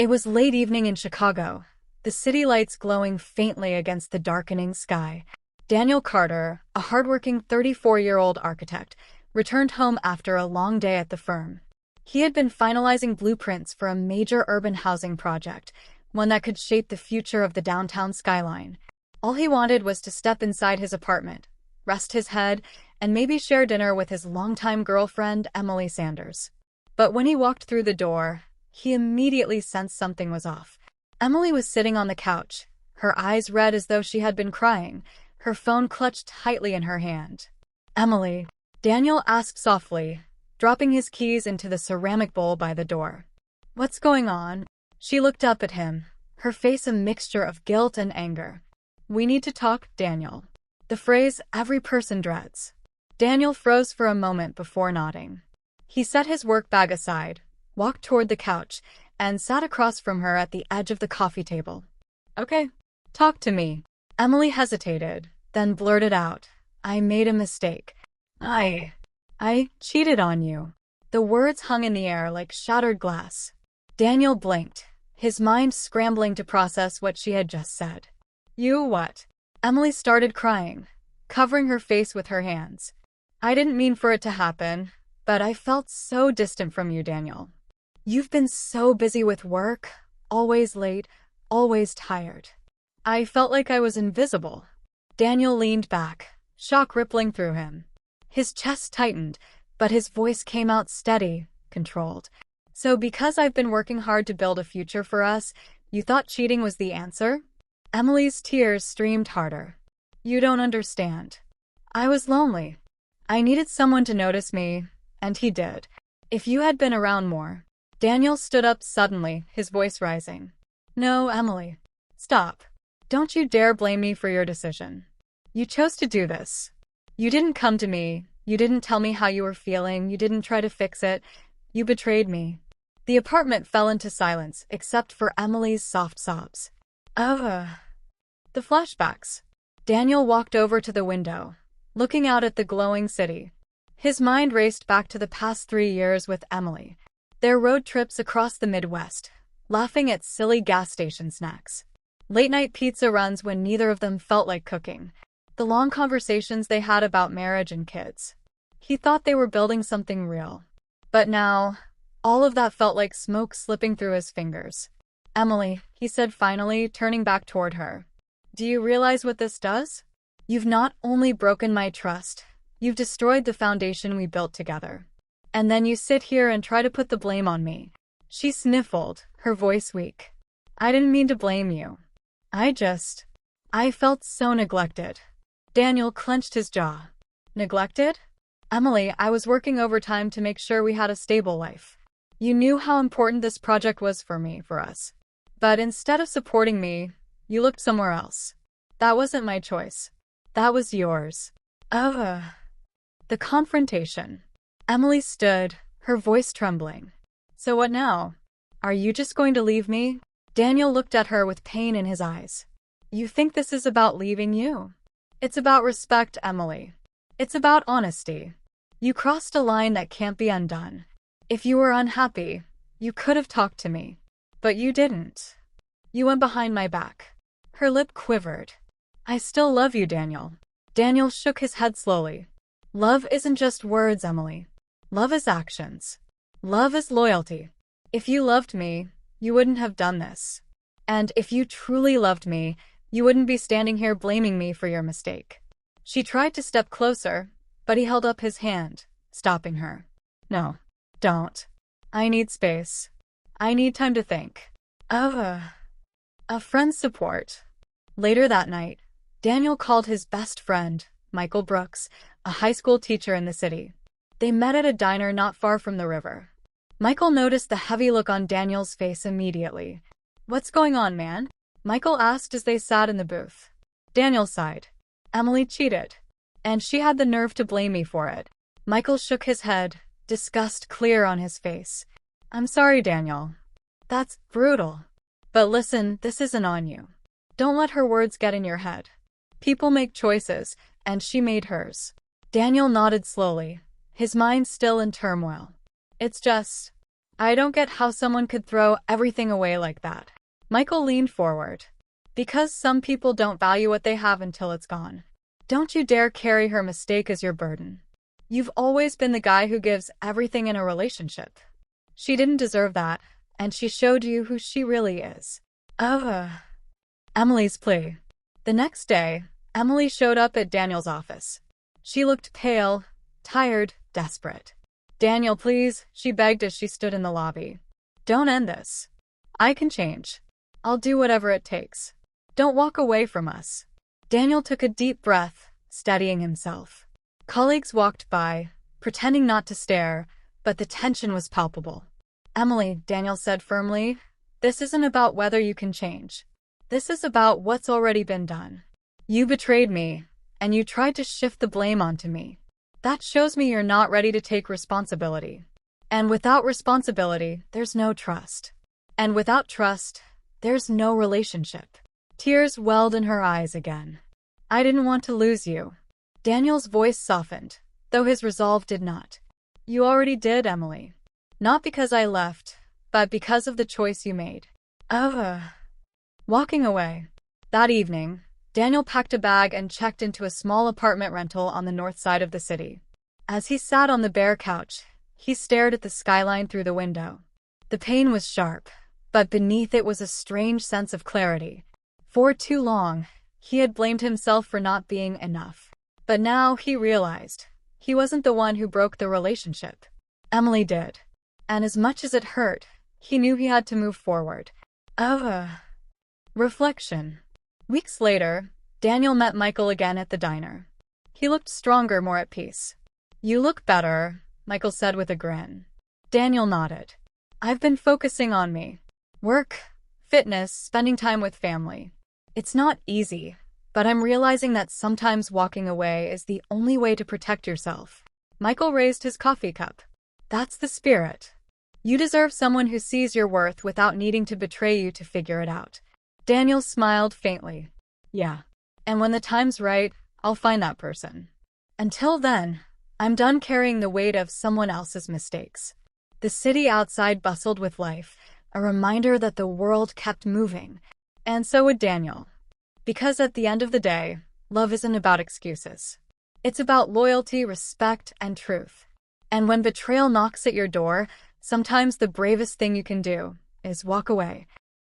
It was late evening in Chicago, the city lights glowing faintly against the darkening sky. Daniel Carter, a hardworking 34-year-old architect, returned home after a long day at the firm. He had been finalizing blueprints for a major urban housing project, one that could shape the future of the downtown skyline. All he wanted was to step inside his apartment, rest his head, and maybe share dinner with his longtime girlfriend, Emily Sanders. But when he walked through the door, he immediately sensed something was off. Emily was sitting on the couch, her eyes red as though she had been crying, her phone clutched tightly in her hand. "Emily," Daniel asked softly, dropping his keys into the ceramic bowl by the door. "What's going on?" She looked up at him, her face a mixture of guilt and anger. "We need to talk, Daniel." The phrase every person dreads. Daniel froze for a moment before nodding. He set his work bag aside, walked toward the couch, and sat across from her at the edge of the coffee table. "Okay, talk to me." Emily hesitated, then blurted out, "I made a mistake. I cheated on you." The words hung in the air like shattered glass. Daniel blinked, his mind scrambling to process what she had just said. "You what?" Emily started crying, covering her face with her hands. "I didn't mean for it to happen, but I felt so distant from you, Daniel. You've been so busy with work, always late, always tired. I felt like I was invisible." Daniel leaned back, shock rippling through him. His chest tightened, but his voice came out steady, controlled. "So because I've been working hard to build a future for us, you thought cheating was the answer?" Emily's tears streamed harder. "You don't understand. I was lonely. I needed someone to notice me, and he did. If you had been around more." Daniel stood up suddenly, his voice rising. "No, Emily. Stop. Don't you dare blame me for your decision. You chose to do this. You didn't come to me, you didn't tell me how you were feeling, you didn't try to fix it. You betrayed me." The apartment fell into silence, except for Emily's soft sobs. The flashbacks. Daniel walked over to the window, looking out at the glowing city. His mind raced back to the past 3 years with Emily. Their road trips across the Midwest, laughing at silly gas station snacks. Late-night pizza runs when neither of them felt like cooking. The long conversations they had about marriage and kids. He thought they were building something real. But now, all of that felt like smoke slipping through his fingers. "Emily," he said finally, turning back toward her. "Do you realize what this does? You've not only broken my trust, you've destroyed the foundation we built together. And then you sit here and try to put the blame on me." She sniffled, her voice weak. "I didn't mean to blame you. I felt so neglected." Daniel clenched his jaw. "Neglected?" "Emily, I was working overtime to make sure we had a stable life. You knew how important this project was for us. But instead of supporting me, you looked somewhere else. That wasn't my choice. That was yours." The confrontation. Emily stood, her voice trembling. "So what now? Are you just going to leave me?" Daniel looked at her with pain in his eyes. "You think this is about leaving you? It's about respect, Emily. It's about honesty. You crossed a line that can't be undone. If you were unhappy, you could have talked to me. But you didn't. You went behind my back." Her lip quivered. "I still love you, Daniel." Daniel shook his head slowly. "Love isn't just words, Emily. Love is actions. Love is loyalty. If you loved me, you wouldn't have done this. And if you truly loved me, you wouldn't be standing here blaming me for your mistake." She tried to step closer, but he held up his hand, stopping her. "No, don't. I need space. I need time to think." A friend's support. Later that night, Daniel called his best friend, Michael Brooks, a high school teacher in the city. They met at a diner not far from the river. Michael noticed the heavy look on Daniel's face immediately. "What's going on, man?" Michael asked as they sat in the booth. Daniel sighed. "Emily cheated. And she had the nerve to blame me for it." Michael shook his head, disgust clear on his face. "I'm sorry, Daniel. That's brutal. But listen, this isn't on you. Don't let her words get in your head. People make choices, and she made hers." Daniel nodded slowly, his mind still in turmoil. "It's just, I don't get how someone could throw everything away like that. Michael leaned forward. Because some people don't value what they have until it's gone. Don't you dare carry her mistake as your burden. You've always been the guy who gives everything in a relationship. She didn't deserve that, and she showed you who she really is. Emily's plea. The next day, Emily showed up at Daniel's office. She looked pale, tired, desperate. Daniel, please, she begged as she stood in the lobby. Don't end this. I can change. I'll do whatever it takes. Don't walk away from us. Daniel took a deep breath, steadying himself. Colleagues walked by, pretending not to stare, but the tension was palpable. Emily, Daniel said firmly, this isn't about whether you can change. This is about what's already been done. You betrayed me, and you tried to shift the blame onto me. That shows me you're not ready to take responsibility. And without responsibility, there's no trust. And without trust, there's no relationship. Tears welled in her eyes again. I didn't want to lose you. Daniel's voice softened, though his resolve did not. You already did, Emily. Not because I left, but because of the choice you made. Walking away. That evening, Daniel packed a bag and checked into a small apartment rental on the north side of the city. As he sat on the bare couch, he stared at the skyline through the window. The pain was sharp, but beneath it was a strange sense of clarity. For too long, he had blamed himself for not being enough. But now he realized he wasn't the one who broke the relationship. Emily did. And as much as it hurt, he knew he had to move forward. Reflection. Weeks later, Daniel met Michael again at the diner. He looked stronger, more at peace. You look better, Michael said with a grin. Daniel nodded. I've been focusing on me. Work, fitness, spending time with family. It's not easy, but I'm realizing that sometimes walking away is the only way to protect yourself. Michael raised his coffee cup. That's the spirit. You deserve someone who sees your worth without needing to betray you to figure it out. Daniel smiled faintly. Yeah. And when the time's right, I'll find that person. Until then, I'm done carrying the weight of someone else's mistakes. The city outside bustled with life, a reminder that the world kept moving. And so would Daniel. Because at the end of the day, love isn't about excuses. It's about loyalty, respect, and truth. And when betrayal knocks at your door, sometimes the bravest thing you can do is walk away.